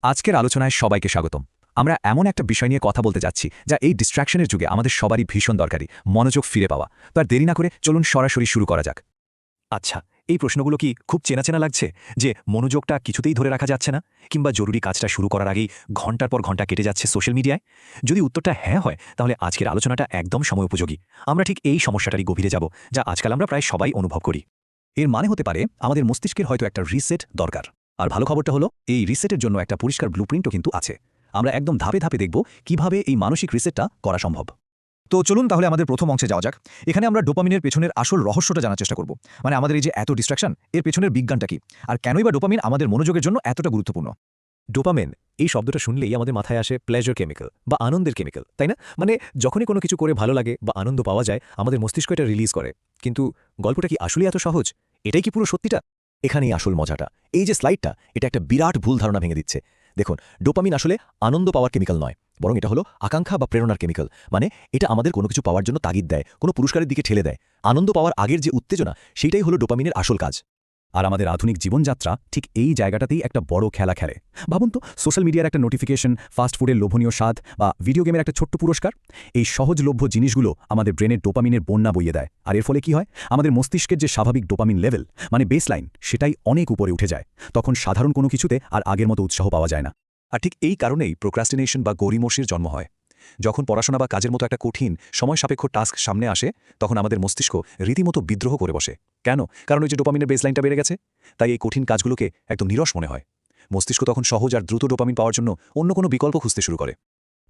আজকের আলোচনায় সবাইকে স্বাগতম। আমরা এমন একটা বিষয় নিয়ে কথা বলতে যাচ্ছি যা এই ডিস্ট্র্যাকশনের যুগে আমাদের সবারই ভীষণ দরকারি, মনোযোগ ফিরে পাওয়া। তো আর দেরি না করে চলুন সরাসরি শুরু করা যাক। আচ্ছা, এই প্রশ্নগুলো কি খুব চেনা চেনা লাগছে? যে মনোযোগটা কিছুতেই ধরে রাখা যাচ্ছে না, কিংবা জরুরি কাজটা শুরু করার আগেই ঘন্টার পর ঘন্টা কেটে যাচ্ছে সোশ্যাল মিডিয়ায়? যদি উত্তরটা হ্যাঁ হয়, তাহলে আজকের আলোচনাটা একদম সময় উপযোগী। আমরা ঠিক এই সমস্যাটারই গভীরে যাব, যা আজকাল আমরা প্রায় সবাই অনুভব করি। এর মানে হতে পারে আমাদের মস্তিষ্কের হয়তো একটা রিসেট দরকার। আর ভালো খবরটা হলো, এই রিসেটের জন্য একটা পরিষ্কার ব্লুপ্রিন্টও কিন্তু আছে। আমরা একদম ধাপে ধাপে দেখব কিভাবে এই মানসিক রিসেটটা করা সম্ভব। তো চলুন তাহলে আমাদের প্রথম অংশে যাওয়া যাক। এখানে আমরা ডোপামিনের পেছনের আসল রহস্যটা জানার চেষ্টা করব। মানে আমাদের এই যে এত ডিস্ট্রাকশন, এর পেছনের বিজ্ঞানটা কি, আর কেনই বা ডোপামিন আমাদের মনোযোগের জন্য এতটা গুরুত্বপূর্ণ। ডোপামিন, এই শব্দটা শুনলেই আমাদের মাথায় আসে প্লেজার কেমিক্যাল বা আনন্দের কেমিক্যাল, তাই না? মানে যখনই কোনো কিছু করে ভালো লাগে বা আনন্দ পাওয়া যায়, আমাদের মস্তিষ্ক এটা রিলিজ করে। কিন্তু গল্পটা কি আসলেই এত সহজ? এটাই কি পুরো সত্যিটা? এখানেই আসল মজাটা। এই যে স্লাইডটা, এটা একটা বিরাট ভুল ধারণা ভেঙে দিচ্ছে। দেখুন, ডোপামিন আসলে আনন্দ পাওয়ার কেমিক্যাল নয়, বরং এটা হলো আকাঙ্ক্ষা বা প্রেরণার কেমিক্যাল। মানে এটা আমাদের কোনো কিছু পাওয়ার জন্য তাগিদ দেয়, কোনো পুরস্কারের দিকে ঠেলে দেয়। আনন্দ পাওয়ার আগের যে উত্তেজনা, সেটাই হলো ডোপামিনের আসল কাজ। আর আমাদের আধুনিক জীবনযাত্রা ঠিক এই জায়গাটাতেই একটা বড় খেলা খেলে। ভাবুন তো, সোশ্যাল মিডিয়ার একটা নোটিফিকেশন, ফাস্টফুডের লোভনীয় স্বাদ বা ভিডিও গেমের একটা ছোট্ট পুরস্কার, এই সহজলভ্য জিনিসগুলো আমাদের ব্রেনের ডোপামিনের বন্যা বইয়ে দেয়। আর এর ফলে কি হয়? আমাদের মস্তিষ্কের যে স্বাভাবিক ডোপামিন লেভেল, মানে বেসলাইন, সেটাই অনেক উপরে উঠে যায়। তখন সাধারণ কোনো কিছুতে আর আগের মতো উৎসাহ পাওয়া যায় না। আর ঠিক এই কারণেই প্রোক্রাস্টিনেশন বা গড়িমসির জন্ম হয়। যখন পড়াশোনা বা কাজের মতো একটা কঠিন, সময় সাপেক্ষ টাস্ক সামনে আসে, তখন আমাদের মস্তিষ্ক রীতিমতো বিদ্রোহ করে বসে। কেন? কারণ ওই যে ডোপামিনের বেসলাইনটা বেড়ে গেছে। তাই এই কঠিন কাজগুলোকে একদম নিরস মনে হয়। মস্তিষ্ক তখন সহজ আর দ্রুত ডোপামিন পাওয়ার জন্য অন্য কোনো বিকল্প খুঁজতে শুরু করে।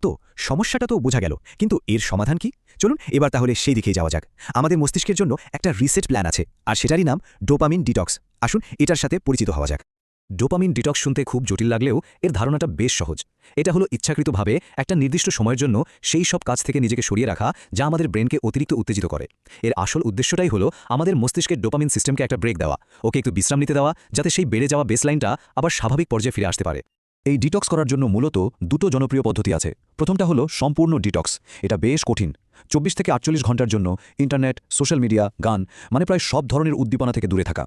তো সমস্যাটা তো বোঝা গেল, কিন্তু এর সমাধান কি? চলুন এবার তাহলে সেই দিকেই যাওয়া যাক। আমাদের মস্তিষ্কের জন্য একটা রিসেট প্ল্যান আছে, আর সেটারই নাম ডোপামিন ডিটক্স। আসুন এটার সাথে পরিচিত হওয়া যাক। ডোপামিন ডিটক্স শুনতে খুব জটিল লাগলেও এর ধারণাটা বেশ সহজ। এটা হলো ইচ্ছাকৃতভাবে একটা নির্দিষ্ট সময়ের জন্য সেই সব কাজ থেকে নিজেকে সরিয়ে রাখা যা আমাদের ব্রেনকে অতিরিক্ত উত্তেজিত করে। এর আসল উদ্দেশ্যটাই হলো আমাদের মস্তিষ্কের ডোপামিন সিস্টেমকে একটা ব্রেক দেওয়া, ওকে একটু বিশ্রাম নিতে দেওয়া, যাতে সেই বেড়ে যাওয়া বেসলাইনটা আবার স্বাভাবিক পর্যায়ে ফিরে আসতে পারে। এই ডিটক্স করার জন্য মূলত দুটো জনপ্রিয় পদ্ধতি আছে। প্রথমটা হলো সম্পূর্ণ ডিটক্স। এটা বেশ কঠিন। 24 থেকে 48 ঘন্টার জন্য ইন্টারনেট, সোশ্যাল মিডিয়া, গান, মানে প্রায় সব ধরনের উদ্দীপনা থেকে দূরে থাকা।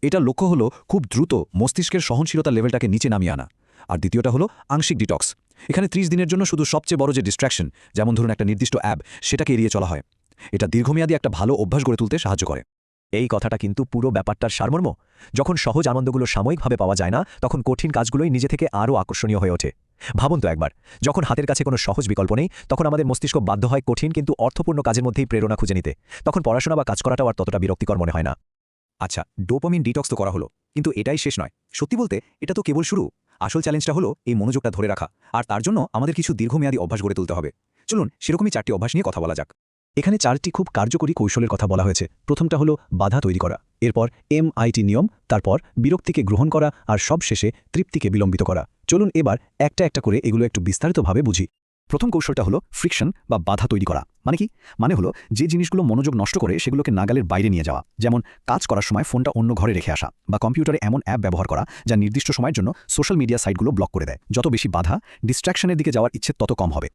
এটা লক্ষ্য হলো খুব দ্রুত মস্তিষ্কের সহনশীলতার লেভেলটাকে নিচে নামিয়ে আনা। আর দ্বিতীয়টা হলো আংশিক ডিটক্স। এখানে 30 দিনের জন্য শুধু সবচেয়ে বড় যে ডিস্ট্র্যাকশন, যেমন ধরুন একটা নির্দিষ্ট অ্যাপ, সেটাকে এড়িয়ে চলা হয়। এটা দীর্ঘমেয়াদী একটা ভালো অভ্যাস গড়ে তুলতে সাহায্য করে। এই কথাটা কিন্তু পুরো ব্যাপারটার সারমর্ম। যখন সহজ আনন্দগুলো সাময়িকভাবে পাওয়া যায় না, তখন কঠিন কাজগুলোই নিজে থেকে আরও আকর্ষণীয় হয়ে ওঠে। ভাবুন তো একবার, যখন হাতের কাছে কোনো সহজ বিকল্প নেই, তখন আমাদের মস্তিষ্ক বাধ্য হয় কঠিন কিন্তু অর্থপূর্ণ কাজের মধ্যেই প্রেরণা খুঁজে নিতে। তখন পড়াশোনা বা কাজ করাটাও আর ততটা বিরক্তিকর মনে হয় না। আচ্ছা, ডোপামিন ডিটক্স তো করা হলো, কিন্তু এটাই শেষ নয়। সত্যি বলতে এটা তো কেবল শুরু। আসল চ্যালেঞ্জটা হলো এই মনোযোগটা ধরে রাখা, আর তার জন্য আমাদের কিছু দীর্ঘমেয়াদী অভ্যাস গড়ে তুলতে হবে। চলুন সেরকমই 4টি অভ্যাস নিয়ে কথা বলা যাক। এখানে 4টি খুব কার্যকরী কৌশলের কথা বলা হয়েছে। প্রথমটা হলো বাধা তৈরি করা, এরপর MIT নিয়ম, তারপর বিরক্তিকে গ্রহণ করা, আর সবশেষে তৃপ্তিকে বিলম্বিত করা। চলুন এবার একটা একটা করে এগুলো একটু বিস্তারিতভাবে বুঝি। প্রথম কৌশলটা হলো ফ্রিকশন বা বাধা তৈরি করা। মানে কি? মানে হলো যে জিনিসগুলো মনোযোগ নষ্ট করে সেগুলোকে নাগালের বাইরে নিয়ে যাওয়া। যেমন কাজ করার সময় ফোনটা অন্য ঘরে রেখে আসা, বা কম্পিউটারে এমন অ্যাপ ব্যবহার করা যা নির্দিষ্ট সময়ের জন্য সোশ্যাল মিডিয়া সাইটগুলো ব্লক করে দেয়। যত বেশি বাধা, ডিস্ট্র্যাকশনের দিকে যাওয়ার ইচ্ছে তত কম হবে।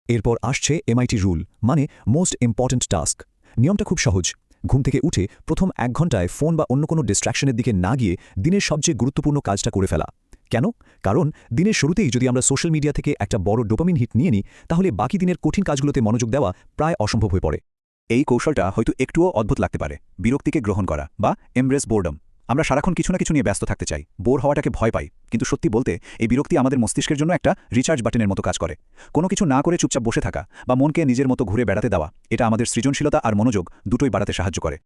এরপর আসছে MIT রুল, মানে মোস্ট ইম্পর্ট্যান্ট টাস্ক। নিয়মটা খুব সহজ। ঘুম থেকে উঠে প্রথম 1 ঘন্টায় ফোন বা অন্য কোনো ডিস্ট্র্যাকশনের দিকে না গিয়ে দিনের সবচেয়ে গুরুত্বপূর্ণ কাজটা করে ফেলা। কেন? কারণ দিনের শুরুতেই যদি আমরা সোশ্যাল মিডিয়া থেকে একটা বড় ডোপামিন হিট নিয়ে নিই, তাহলে বাকি দিনের কঠিন কাজগুলোতে মনোযোগ দেওয়া প্রায় অসম্ভব হয়ে পড়ে। এই কৌশলটা হয়তো একটুও অদ্ভুত লাগতে পারে, বিরক্তিকে গ্রহণ করা বা এমব্রেস বোর্ডম। আমরা সারাক্ষণ কিছু না কিছু নিয়ে ব্যস্ত থাকতে চাই, বোর হওয়াটাকে ভয় পাই। কিন্তু সত্যি বলতে এই বিরক্তি আমাদের মস্তিষ্কের জন্য একটা রিচার্জ বাটনের মতো কাজ করে। কোনো কিছু না করে চুপচাপ বসে থাকা বা মনকে নিজের মতো ঘুরে বেড়াতে দেওয়া, এটা আমাদের সৃজনশীলতা আর মনোযোগ দুটোই বাড়াতে সাহায্য করে।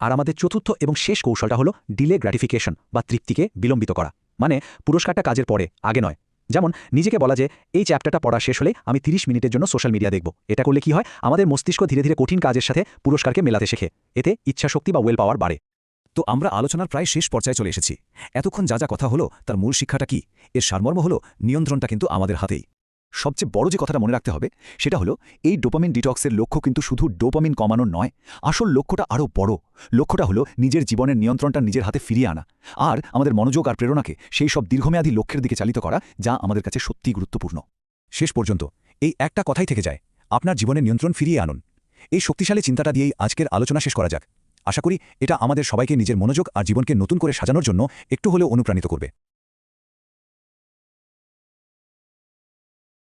আর আমাদের চতুর্থ এবং শেষ কৌশলটা হলো ডিলে গ্র্যাটিফিকেশন বা তৃপ্তিকে বিলম্বিত করা। মানে পুরস্কারটা কাজের পরে, আগে নয়। যেমন নিজেকে বলা যে এই চ্যাপ্টারটা পড়া শেষ হলে আমি 30 মিনিটের জন্য সোশ্যাল মিডিয়া দেখব। এটা করলে কি হয়? আমাদের মস্তিষ্ক ধীরে ধীরে কঠিন কাজের সাথে পুরস্কারকে মেলাতে শেখে। এতে ইচ্ছাশক্তি বা ওয়েল পাওয়ার বাড়ে। তো আমরা আলোচনার প্রায় শেষ পর্যায়ে চলে এসেছি। এতক্ষণ যা যা কথা হলো তার মূল শিক্ষাটা কি? এর সারমর্ম হলো নিয়ন্ত্রণটা কিন্তু আমাদের হাতেই। সবচেয়ে বড় যে কথাটা মনে রাখতে হবে সেটা হলো এই ডোপামিন ডিটক্সের লক্ষ্য কিন্তু শুধু ডোপামিন কমানো নয়। আসল লক্ষ্যটা আরও বড়। লক্ষ্যটা হলো নিজের জীবনের নিয়ন্ত্রণটা নিজের হাতে ফিরিয়ে আনা, আর আমাদের মনোযোগ আর প্রেরণাকে সেই সব দীর্ঘমেয়াদী লক্ষ্যের দিকে চালিত করা যা আমাদের কাছে সত্যিই গুরুত্বপূর্ণ। শেষ পর্যন্ত এই একটা কথাই থেকে যায়, আপনার জীবনের নিয়ন্ত্রণ ফিরিয়ে আনুন। এই শক্তিশালী চিন্তাটা দিয়েই আজকের আলোচনা শেষ করা যাক। আশা করি এটা আমাদের সবাইকে নিজের মনোযোগ আর জীবনকে নতুন করে সাজানোর জন্য একটু হলেও অনুপ্রাণিত করবে।